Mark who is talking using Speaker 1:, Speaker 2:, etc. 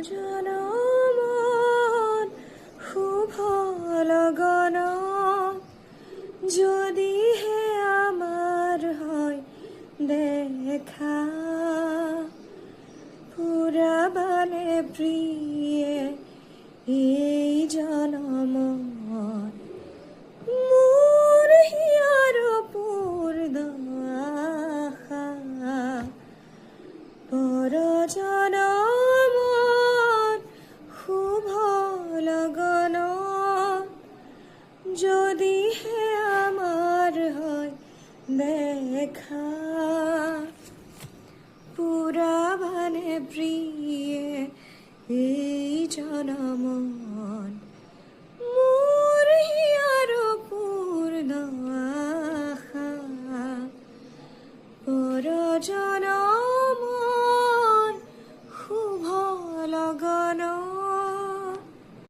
Speaker 1: জনমত শুভ লগন যদিহে আমার হয় দেখা পুরাবালে প্রিয়ে এই জনমত মোর হিয়ার পূর্ণাশা পর জনমত শুভ লগন যদিহে আমার হয় দেখা পুরাবানে প্রিয়ে এই জনমত মোর হিয়ার পূর্ণ আশা পর জনমত শুভ লগন